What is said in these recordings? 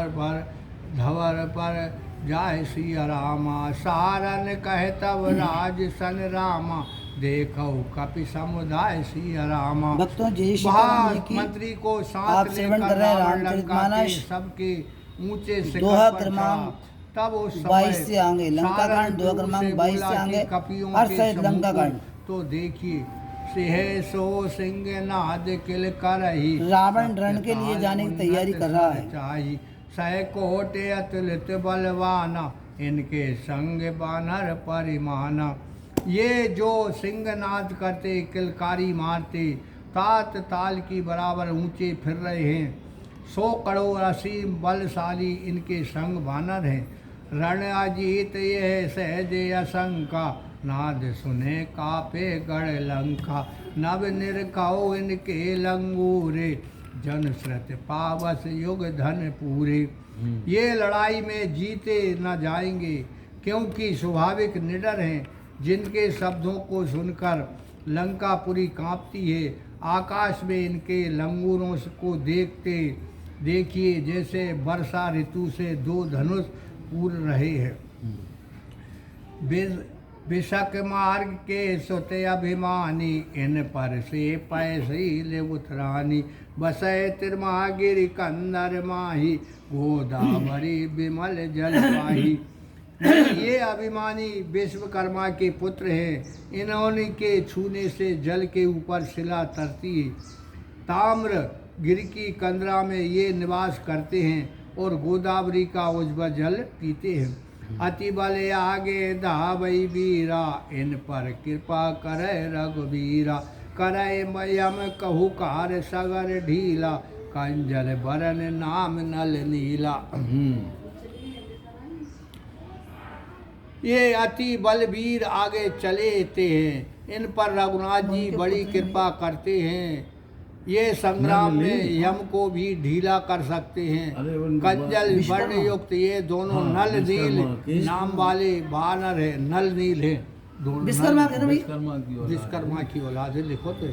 धवर पर जाय सिया रामा। सारन कहे तब राज सन रामा, देखो कपि समुदाय सिया रामा। भक्तों जय श्री राम जी की मंत्री को आप साथ सेवन लेकर कर रहे हैं रावण लंका के रामचरितमानस सबके ऊंचे शिखर दोहा पर क्रमांक चढ़ा। तब उस 22 समय से आगे लंका सारन कांड, दोहा गुरु क्रमांक से 22 बोला से कि आगे कपियों हर के सहित समूह लंका को कांड। तो देखिए सिंह सो सिंह नाद किल करही। रावण रण के लिए जाने की तैयारी कर रहा है। चाहिए सह कोटे अतुलित बलवाना, इनके संग बानर परिमाना। ये जो सिंहनाद करते किलकारी मारते, तात ताल की बराबर ऊंचे फिर रहे हैं। 100 करोड़ असीम बलशाली इनके संग बानर हैं। रण अजीत यह सहज असंका, नाद सुने कापे गढ़ लंका। नव निरखाओ इनके लंगूरे, जन श्रुत पावस युग धन पूरे। ये लड़ाई में जीते न जाएंगे, क्योंकि स्वाभाविक निडर हैं। जिनके शब्दों को सुनकर लंकापुरी कांपती है। आकाश में इनके लंगूरों को देखते देखिए जैसे वर्षा ऋतु से 2 धनुष पूर रहे हैं। विशक मार्ग के सुते अभिमानी, इन पर से पैसी उतरानी। बसय तिरमागिरि कंदर माही, गोदावरी विमल जल पाही। ये अभिमानी विश्वकर्मा के पुत्र हैं। इन्होंने के छूने से जल के ऊपर शिला तरती है। ताम्र गिर की कंदरा में ये निवास करते हैं और गोदावरी का उज्ज्वल जल पीते हैं। अति बल आगे धावई वीरा, इन पर कृपा करे रघुवीरा। करे मयम कहु कार सगर ढीला, कंजर बरन नाम नल नीला। ये अति बलवीर आगे चलेते हैं। इन पर रघुनाथ जी बड़ी कृपा करते हैं। ये संग्राम में यम को भी ढीला कर सकते हैं। कंजल वर्ण युक्त ये दोनों नल नील नाम वाले बानर है। नल नील है दोनों। विश्वकर्मा की औलाद है। लिखो तो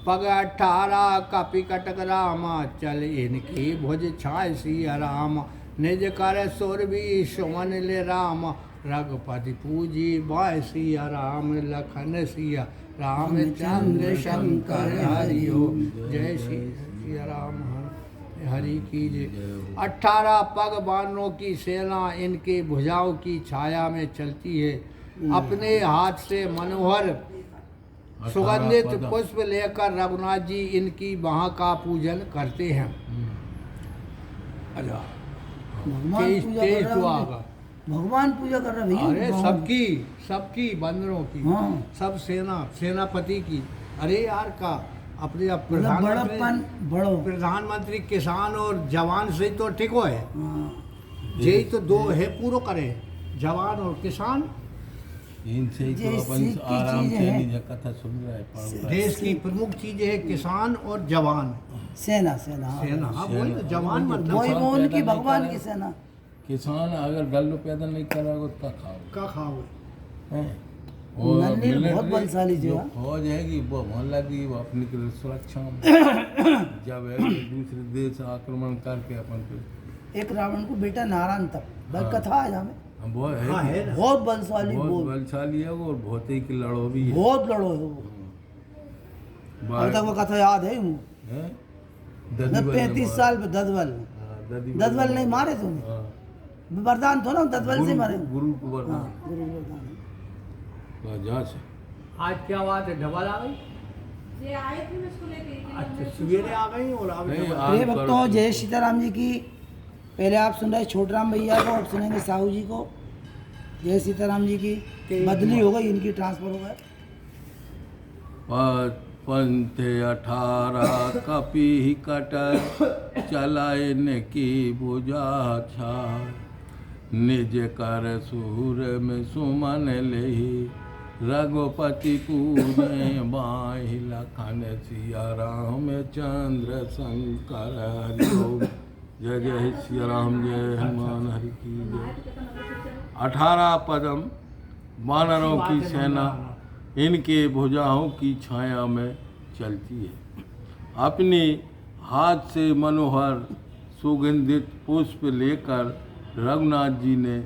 पग 18 कपि कटक रामा, चल इनकी भुज छाय सिया राम। निज कर सुर भी सुमन ले राम, रघुपति पूजी बाय सिया राम। लखन सिया रामचंद्र शंकर हरि ओम। जय श्री सिया राम हरि की जय। 18 पग बानरों की सेना इनके भुजाओं की छाया में चलती है। अपने हाथ से मनोहर सुगंधित पुष्प लेकर रघुनाथ जी इनकी वहाँ का पूजन करते हैं। भगवान पूजा कर रहे हैं। अरे सबकी बंदरों की। सब सेनापति की। अरे यार का अपने प्रधानमंत्री किसान और जवान से तो ठीक हो है। यही तो 2 है पूरा करे, जवान और किसान। इनसे ही तो अपन आराम से कथा सुन रहा है। देश की प्रमुख चीजें है किसान और जवान। सेना हाँ वही तो जवान मतलब वही वो उनकी भगवान की सेना। किसान अगर गल्लू पैदा नहीं करेगा तो क्या खाओ बहुत बलशाली जो फौज है कि वो मोहल्ला की वो अपनी सुरक्षा में जब है दूसरे देश आक्रमण करके अपन पे। एक रावण को बेटा नारायण तक कथा है हमें। बहुत बलशाली है और बहुत ही लड़ो भी है। बहुत लड़ो है वो। अभी तक वो कथा याद है। 35 साल पे ददबल नहीं मारे तुमने। वरदान थो ना ददबल से मारे। गुरु को वरदान। आज क्या बात है? ढबल आ गई। ये आए थे इसको लेके। अच्छा सवेरे आ गई और प्रिय भक्तों जय सीताराम जी की। पहले आप सुन रहे छोटराम भैया को, अब सुनेंगे साहू जी को। जय सीताराम जी की। बदली हो गई इनकी, ट्रांसफर हो गया। पंथ 18 कपि कट, चलाए न की बुझा छा। निज कर सुर में सुमन लेहि, रघुपति पूजे बाहि। लखन सिया राम चंद्र शंकर हरि ओम। जय जय सिया राम जय हनुमान हरि की जय। 18 पदम वानरों की सेना इनके भुजाओं की छाया में चलती है। अपनी हाथ से मनोहर सुगंधित पुष्प लेकर रघुनाथ जी ने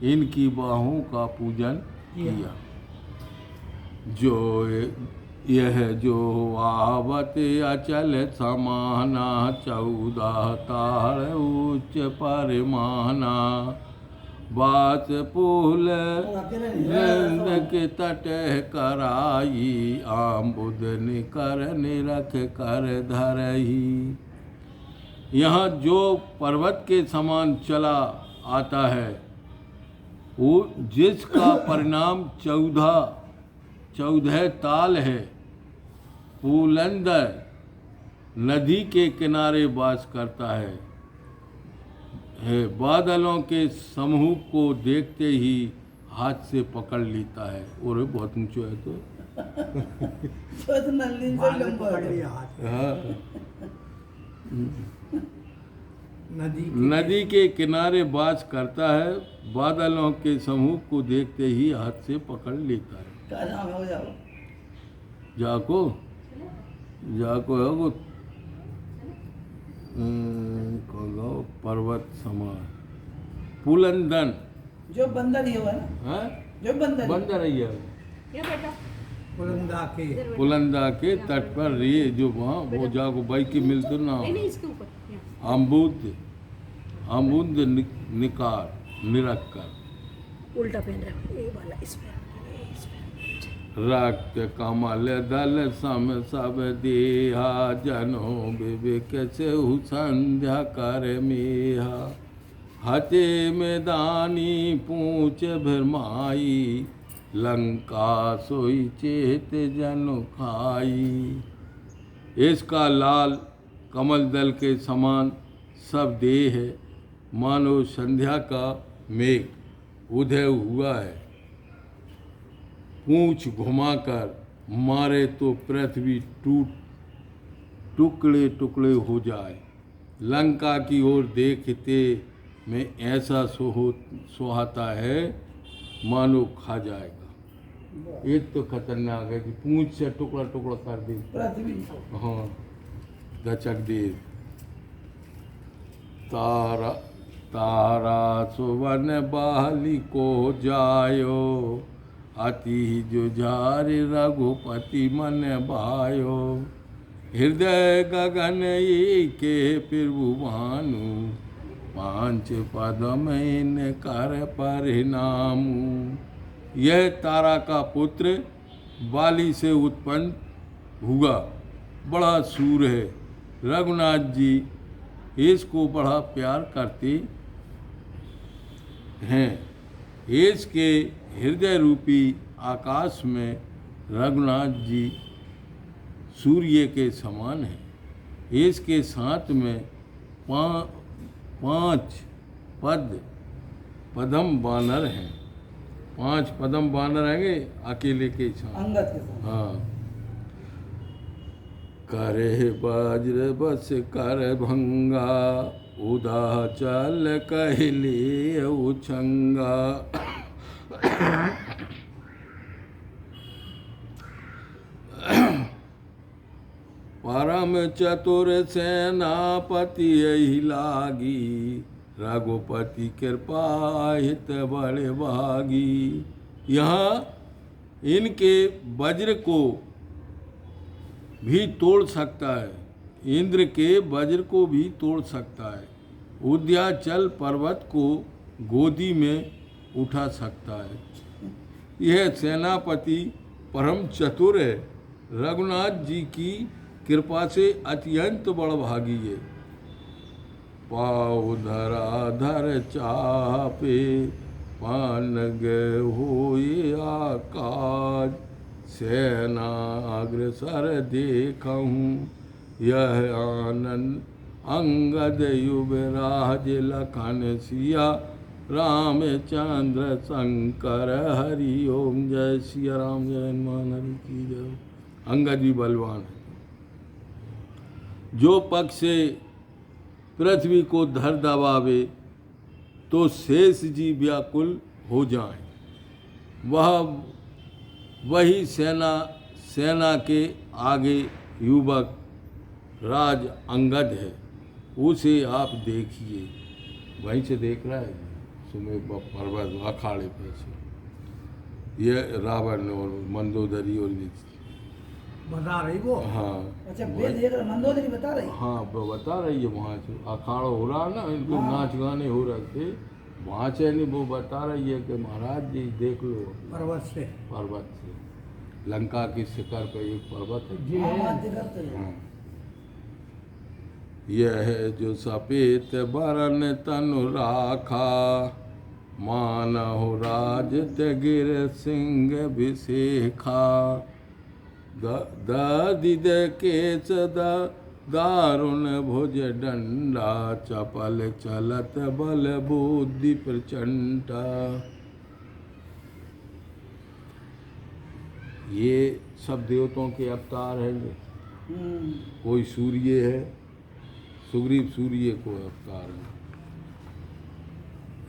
इनकी बाहों का पूजन किया। जो यह जो आवत अचल समाना 14 ताड़ उच्च परिमाना बात पुल नंद के तट कराई आम्बुद निकर निरख कर धरही। यहाँ जो पर्वत के समान चला आता है वो जिसका परिणाम 14 ताल है, पुलंदर नदी के किनारे वास करता है, बादलों के समूह को देखते ही हाथ से पकड़ लेता है। और बहुत ऊंचा है तो हाँ। नदी के किनारे वास करता है, बादलों के समूह को देखते ही हाथ से पकड़ लेता है। क्या नाम है वो जाको है वो पर्वत समान पुलंदन जो बंदर ही हुआ ना, है जो बंदर ही है ये बेटा पुलंदा के तट पर रही जो वहाँ वो जाको बाइक की मिलते ना नहीं इसके ऊपर अम्बुद निकार निरख कर उल्टा पहन रहा है ये वाला इस पे रक्त कमल दल सम सब देहा जनो विवेक से संध्या कर मेहा हते मैदानी पूछ भरमाई लंका सोई चेत जनु खाई। इसका लाल कमल दल के समान सब देह है, मानो संध्या का मेघ उदय हुआ है। पूंछ घुमाकर मारे तो पृथ्वी टुकड़े टुकड़े हो जाए। लंका की ओर देखते में ऐसा सुहाता है मानो खा जाएगा। एक तो खतरनाक है कि पूंछ से टुकड़ा टुकड़ा कर दे पृथ्वी। हाँ दचक दे। तारा सुवन बाली को जायो अति जुझार रघुपति मन भायो। हृदय गगन के प्रभु भानु पांच पदम इन कर परिणामु। यह तारा का पुत्र बाली से उत्पन्न हुआ, बड़ा सूर है। रघुनाथ जी इसको बड़ा प्यार करते हैं। इसके हृदय रूपी आकाश में रघुनाथ जी सूर्य के समान है। इसके साथ में 5 पदम बानर हैं। 5 पदम बानर हैंगे अकेले के साथ अंगद के साथ। हाँ। करे वज्र बस कर भंगा उदा चल कहले उछंगा। परम चतुर सेनापति यही लागी रघुपति कृपा हित बड़े भागी। यहाँ इनके वज्र को भी तोड़ सकता है, इंद्र के वज्र को भी तोड़ सकता है, उद्याचल पर्वत को गोदी में उठा सकता है। यह सेनापति परम चतुर है, रघुनाथ जी की कृपा से अत्यंत बड़भागी है। पाव धराधर चापे पान गए होए आकाश सेना अग्रसर देखूँ यह आनंद अंगद युवराज लखन सिया रामचंद्र शंकर हरि ओम। जय सिया राम जय हनुमान हरि की जय। अंगद भी बलवान है। जो पक्ष से पृथ्वी को धर दबावे तो शेष जी व्याकुल हो जाएं। वही सेना के आगे युवक राज अंगद है। उसे आप देखिए। वहीं से देख रहा है सुमेर पर्वत अखाड़े पे से, ये रावण और मंदोदरी और ये, बता रही वो। हाँ अच्छा वे देख रहे मंदोदरी बता रही। हाँ वो बता रही है, वहाँ से अखाड़ा हो रहा ना, इनको नाच गाने हो रहे थे, वहाँ से नहीं वो बता रही है कि महाराज जी देख लो पर्वत से। पर्वत से, लंका की शिखर पे एक पर्वत है। जी हाँ, है। बात करते हैं। हाँ। यह है जो सपेत बरन तनु राखा, मानहु राज गिर सिंह विशेखा, दिद केच दारुण भुज डंडा, चपल चलत बल बुद्धि प्रचंडा। ये सब देवताओं के अवतार हैं ये। कोई सूर्य है, सुग्रीव सूर्य को अवतार है।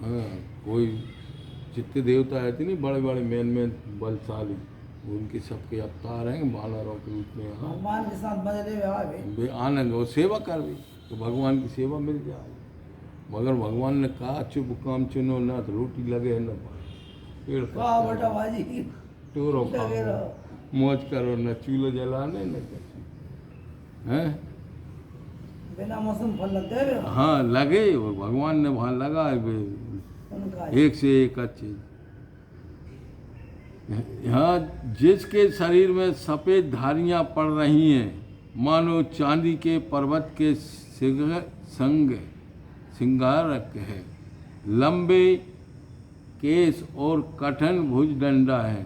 हाँ, कोई जितने देवता रहते नहीं बड़े बड़े मेन बलशाली, उनके सबके अवतार हैं वानरों के रूप में। हाँ, भगवान के साथ मजे ले आवे। वे आनंद और सेवा कर भी तो भगवान की सेवा मिल जाए। मगर भगवान ने कहा चुप काम चुनो ना तो रोटी लगे न पेड़ वाह बेटा बाजी टोरो लगे खाओ, रहो। मौज करो, न चूल्हा जलाने न कुछ। हैं? बिना मौसम फल लग गए हाँ लगे, और भगवान ने वहाँ लगा है उनका। एक से एक अच्छे। यहाँ जिसके शरीर में सफ़ेद धारियाँ पड़ रही हैं, मानो चांदी के पर्वत के सिंगारक है, लंबे केस और कठिन भुज डंडा है,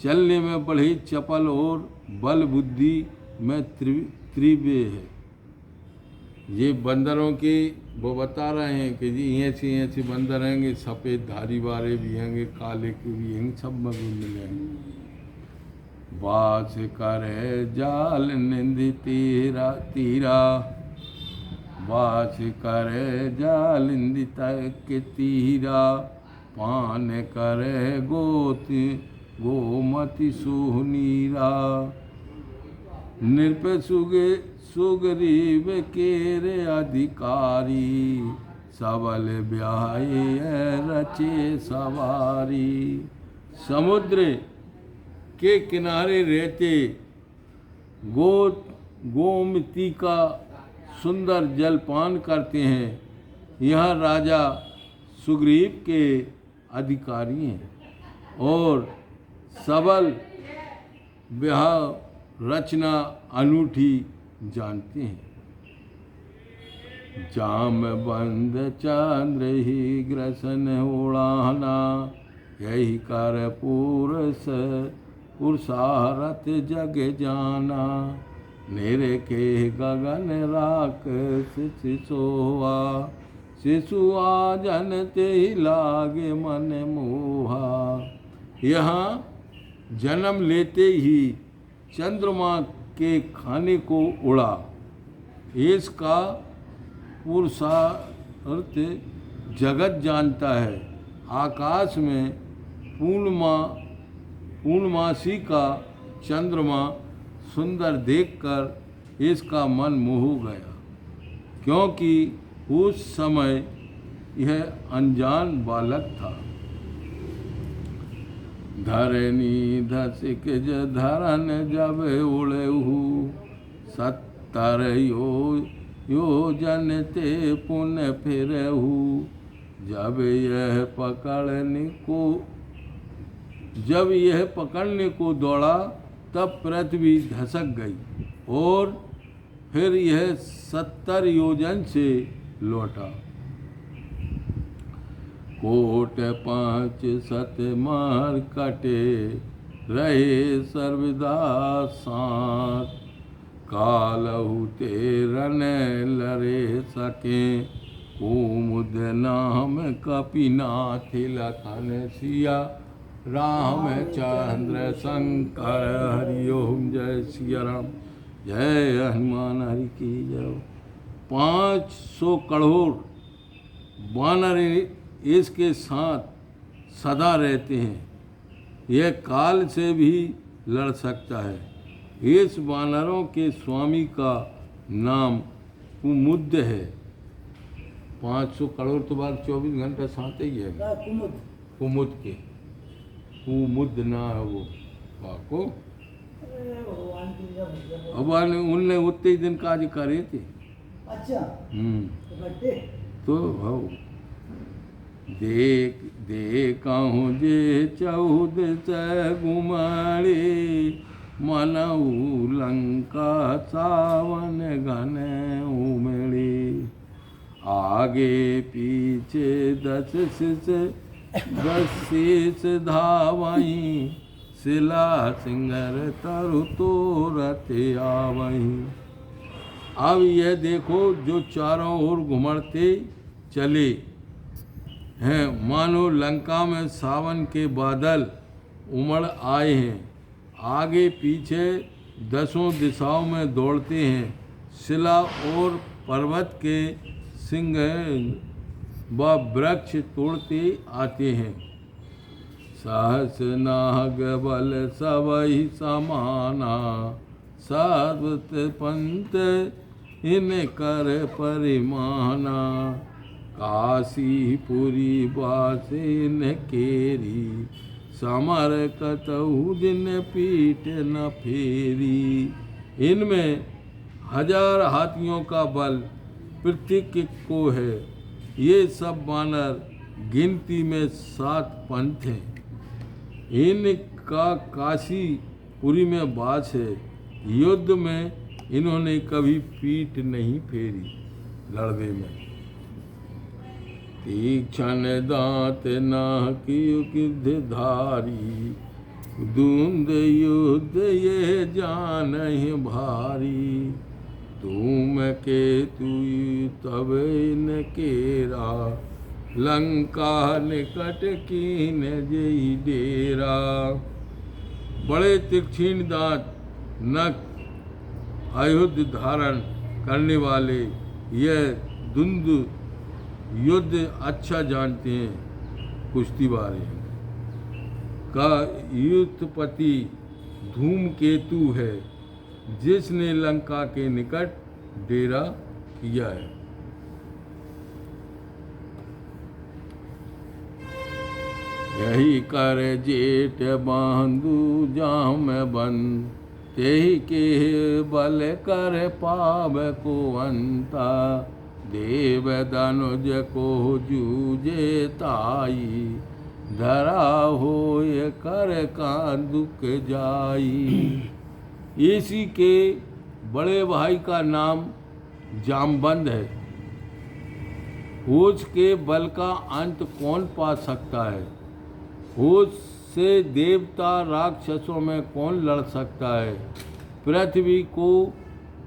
चलने में बड़ी चपल और बल बुद्धि में त्रिव्य है। ये बंदरों की वो बता रहे हैं कि जी ऐसे बंदर रहेंगे, सफ़ेद धारी वाले भी होंगे, काले के भी होंगे, सब में भी मिलेंगे। बास कर जाल निंदी तीरा तीरा, बास कर जाल निंदी के तीरा, पान करे गोमति सुनीरा, नृप सुग्रीव केरे अधिकारी, सबल ब्याहे रचे सवारी। समुद्र के किनारे रहते गोमती का सुंदर जलपान करते हैं। यह राजा सुग्रीव के अधिकारी हैं और सबल ब्याह रचना अनूठी जानते हैं। जाम बंद चंद्र ही ग्रसन उड़ाना, यही कर पुरुषारथ जग जाना, नेरे के गगन राख शिशोआ, शिशुआ जनते ही लागे मन मोहा। यहाँ जन्म लेते ही चंद्रमा के खाने को उड़ा, इसका पुरुषार्थ जगत जानता है। आकाश में पूर्णमासी का चंद्रमा सुंदर देखकर इसका मन मोह गया, क्योंकि उस समय यह अनजान बालक था। धरनी धसिक धरन जब उड़हु, 70 योजन ते पुन फिरहु, जब यह पकड़ने को दौड़ा तब पृथ्वी धसक गई और फिर यह 70 योजन से लौटा। कोट 5 सत मार कटे रहे सर्वदा साथ, कालहु तेरन लरे सके, कुमुद नाम कपिनाथ लखन सिया, रामचंद्र शंकर हरि ओम। जय सिया राम, जय हनुमान हरि की जय। 500 करोड़ वानर इसके साथ सदा रहते हैं। यह काल से भी लड़ सकता है। इस वानरों के स्वामी का नाम कुमुद है। 500 करोड़ तो बार 24 घंटा साथ ही है। कुमुद के कुमुद ना है वो पाको। अब उनने उतने ही दिन काज करे थे। अच्छा तो हो देख देखूँ जे 14 गुमारे मनऊ लंका सावन घन उमड़े। आगे पीछे 10 शीश धावई शिला सिंगर तरु तोरत आवई। अब यह देखो जो चारों ओर घुमड़ते चले हैं मानो लंका में सावन के बादल उमड़ आए हैं। आगे पीछे 10 दिशाओं में दौड़ते हैं। शिला और पर्वत के सिंह व वृक्ष तोड़ते आते हैं। सहस नाग बल सबहि समाना साधुत पंत इन कर परिमाना। काशीपुरी बासिन केरी समर कतहु दिन पीठ न फेरी। इनमें 1000 हाथियों का बल प्रत्येक को है। ये सब वानर गिनती में 7 पंथ हैं। इनका काशीपुरी में वास है। युद्ध में इन्होंने कभी पीठ नहीं फेरी। लड़ने में तीक्ष्ण दांत नाकी धारी दूंद युद्ध ये जान भारी। तुम के तु तब न केरा लंका निकट कीन जई डेरा। बड़े तीक्ष्ण दांत नख आयुध धारण करने वाले यह दुंद युद्ध अच्छा जानते हैं। कुश्ती बारे का युद्धपति धूमकेतु है जिसने लंका के निकट डेरा किया है। यही कर जेठ बांधु जाम बंद तेहि के बल कर पाव को अंता। देव धनुज को जूझे ताई धरा होय कर का दुख जाई। इसी के बड़े भाई का नाम जामबंद है। होश के बल का अंत कौन पा सकता है? होश से देवता राक्षसों में कौन लड़ सकता है? पृथ्वी को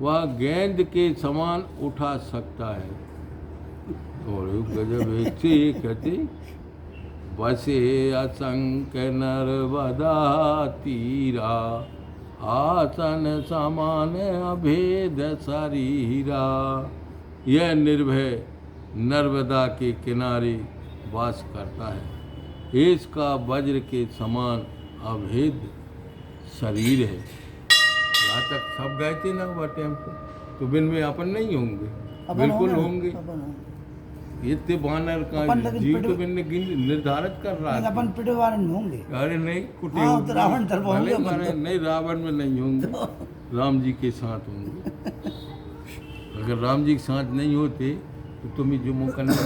वह गेंद के समान उठा सकता है। और गजब कहते बसे असंक नर्मदा तीरा आसन समान अभेद शरीरा। यह निर्भय नर्मदा के किनारे वास करता है। इसका वज्र के समान अभेद शरीर है। यहाँ तक सब गए थे ना वह टेम्पो तो बिन में अपन नहीं होंगे। बिल्कुल होंगे। इतने बानर का जीव तो बिन निर्धारित कर रहा है। अपन पिटवार में होंगे। अरे नहीं कुटे तो रावण तरफ होंगे। नहीं रावण में नहीं होंगे। राम जी के साथ होंगे। अगर राम जी के साथ नहीं होते तो तुम्हें जो मौका नहीं।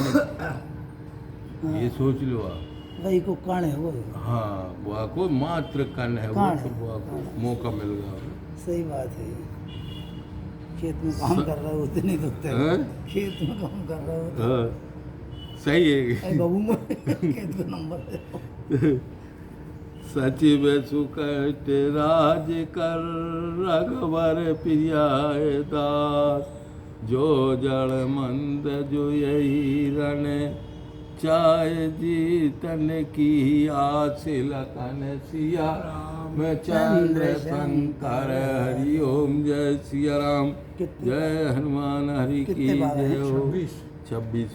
ये सोच लो आप। वही को कण है वो। हाँ वो को मात्र कण है वो को मौका मिल गया। सही बात है। खेत में काम कर रहा है उतने दुखते हैं। खेत में काम कर रहा है सही है। बाबू खेत का नंबर सचिव सुख राज कर रघुवर प्रियाय दास। जो जड़ मंद जो यही रण चाहे जीतन की आसिल कन सिया में चंद्र शंकर हरि ओम जय सिया राम जय हनुमान हरि की जय हो। 26